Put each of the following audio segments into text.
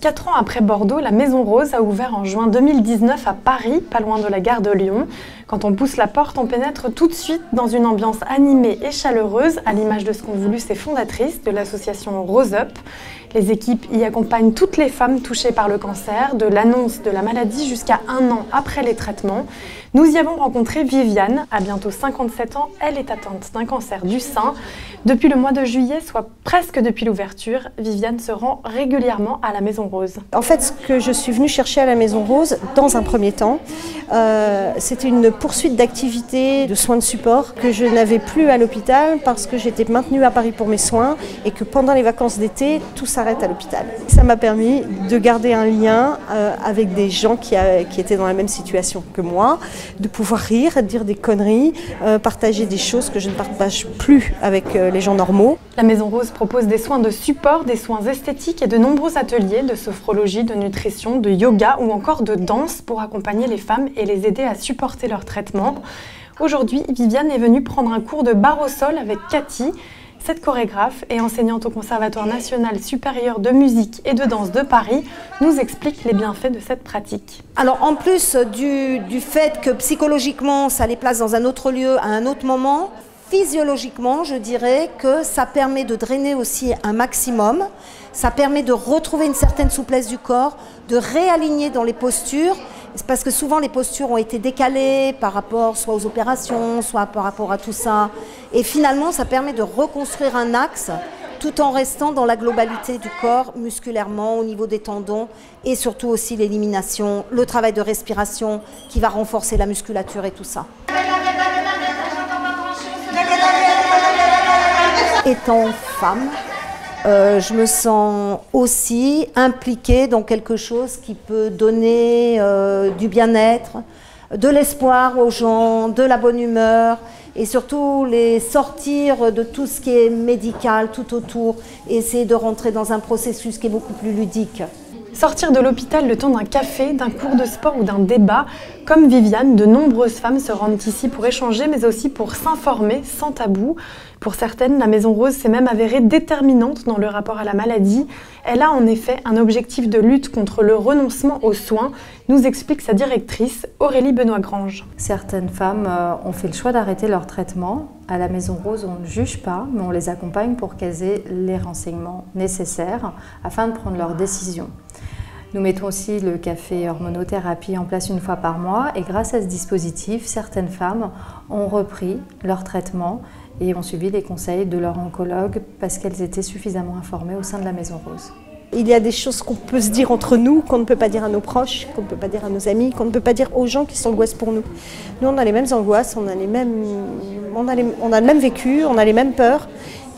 4 ans après Bordeaux, la Maison Rose a ouvert en juin 2019 à Paris, pas loin de la gare de Lyon. Quand on pousse la porte, on pénètre tout de suite dans une ambiance animée et chaleureuse, à l'image de ce qu'ont voulu ses fondatrices de l'association Rose Up. Les équipes y accompagnent toutes les femmes touchées par le cancer, de l'annonce de la maladie jusqu'à 1 an après les traitements. Nous y avons rencontré Viviane, à bientôt 57 ans, elle est atteinte d'un cancer du sein. Depuis le mois de juillet, soit presque depuis l'ouverture, Viviane se rend régulièrement à la Maison Rose. En fait, ce que je suis venue chercher à la Maison Rose, dans un premier temps, c'était une poursuite d'activités, de soins de support que je n'avais plus à l'hôpital parce que j'étais maintenue à Paris pour mes soins et que pendant les vacances d'été, tout s'arrête à l'hôpital. Ça m'a permis de garder un lien avec des gens qui étaient dans la même situation que moi, de pouvoir rire, dire des conneries, partager des choses que je ne partage plus avec les gens normaux. La Maison Rose propose des soins de support, des soins esthétiques et de nombreux ateliers de sophrologie, de nutrition, de yoga ou encore de danse pour accompagner les femmes et les aider à supporter leur traitement. Aujourd'hui, Viviane est venue prendre un cours de barre au sol avec Cathy. Cette chorégraphe et enseignante au Conservatoire national supérieur de musique et de danse de Paris nous explique les bienfaits de cette pratique. Alors en plus du fait que psychologiquement ça les place dans un autre lieu à un autre moment, physiologiquement je dirais que ça permet de drainer aussi un maximum, ça permet de retrouver une certaine souplesse du corps, de réaligner dans les postures. C'est parce que souvent les postures ont été décalées par rapport soit aux opérations, soit par rapport à tout ça. Et finalement, ça permet de reconstruire un axe tout en restant dans la globalité du corps, musculairement, au niveau des tendons et surtout aussi l'élimination, le travail de respiration qui va renforcer la musculature et tout ça. Étant femme, je me sens aussi impliquée dans quelque chose qui peut donner du bien-être, de l'espoir aux gens, de la bonne humeur et surtout les sortir de tout ce qui est médical tout autour et essayer de rentrer dans un processus qui est beaucoup plus ludique. Sortir de l'hôpital le temps d'un café, d'un cours de sport ou d'un débat, comme Viviane, de nombreuses femmes se rendent ici pour échanger mais aussi pour s'informer sans tabou. Pour certaines, la Maison Rose s'est même avérée déterminante dans le rapport à la maladie. Elle a en effet un objectif de lutte contre le renoncement aux soins, nous explique sa directrice Aurélie Benoît-Grange. Certaines femmes ont fait le choix d'arrêter leur traitement. À la Maison Rose, on ne juge pas, mais on les accompagne pour qu'elles aient les renseignements nécessaires afin de prendre leurs décisions. Nous mettons aussi le café hormonothérapie en place 1 fois par mois et grâce à ce dispositif, certaines femmes ont repris leur traitement et ont suivi les conseils de leur oncologue parce qu'elles étaient suffisamment informées au sein de la Maison Rose. Il y a des choses qu'on peut se dire entre nous, qu'on ne peut pas dire à nos proches, qu'on ne peut pas dire à nos amis, qu'on ne peut pas dire aux gens qui s'angoissent pour nous. Nous, on a les mêmes angoisses, on a le même vécu, on a les mêmes peurs.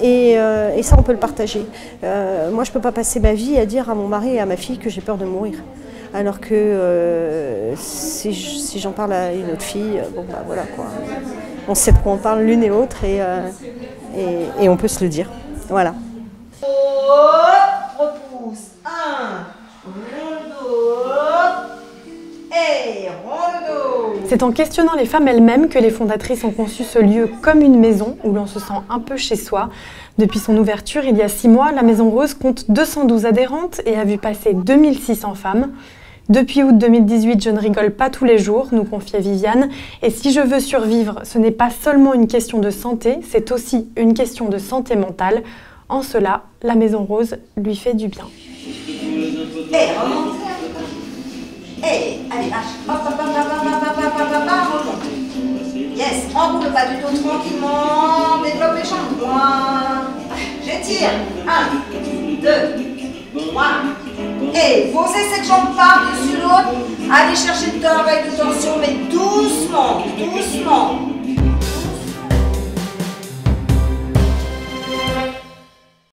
Et ça, on peut le partager. Moi, je ne peux pas passer ma vie à dire à mon mari et à ma fille que j'ai peur de mourir. Alors que si j'en parle à une autre fille, bon bah voilà quoi. On sait de quoi on parle l'une et l'autre et on peut se le dire. Voilà. Repousse. 1, rond et rond. C'est en questionnant les femmes elles-mêmes que les fondatrices ont conçu ce lieu comme une maison où l'on se sent un peu chez soi. Depuis son ouverture, il y a 6 mois, la Maison Rose compte 212 adhérentes et a vu passer 2600 femmes. Depuis août 2018, je ne rigole pas tous les jours, nous confiait Viviane. Et si je veux survivre, ce n'est pas seulement une question de santé, c'est aussi une question de santé mentale. En cela, la Maison Rose lui fait du bien. Remonte. Allez, lâche. Hop, remonte. Yes, enroule le bas du dos tranquillement. Développe les jambes. 1. J'étire. 1, 2, 3. Et posez cette jambe par-dessus l'autre. Allez chercher le travail de tension, mais doucement.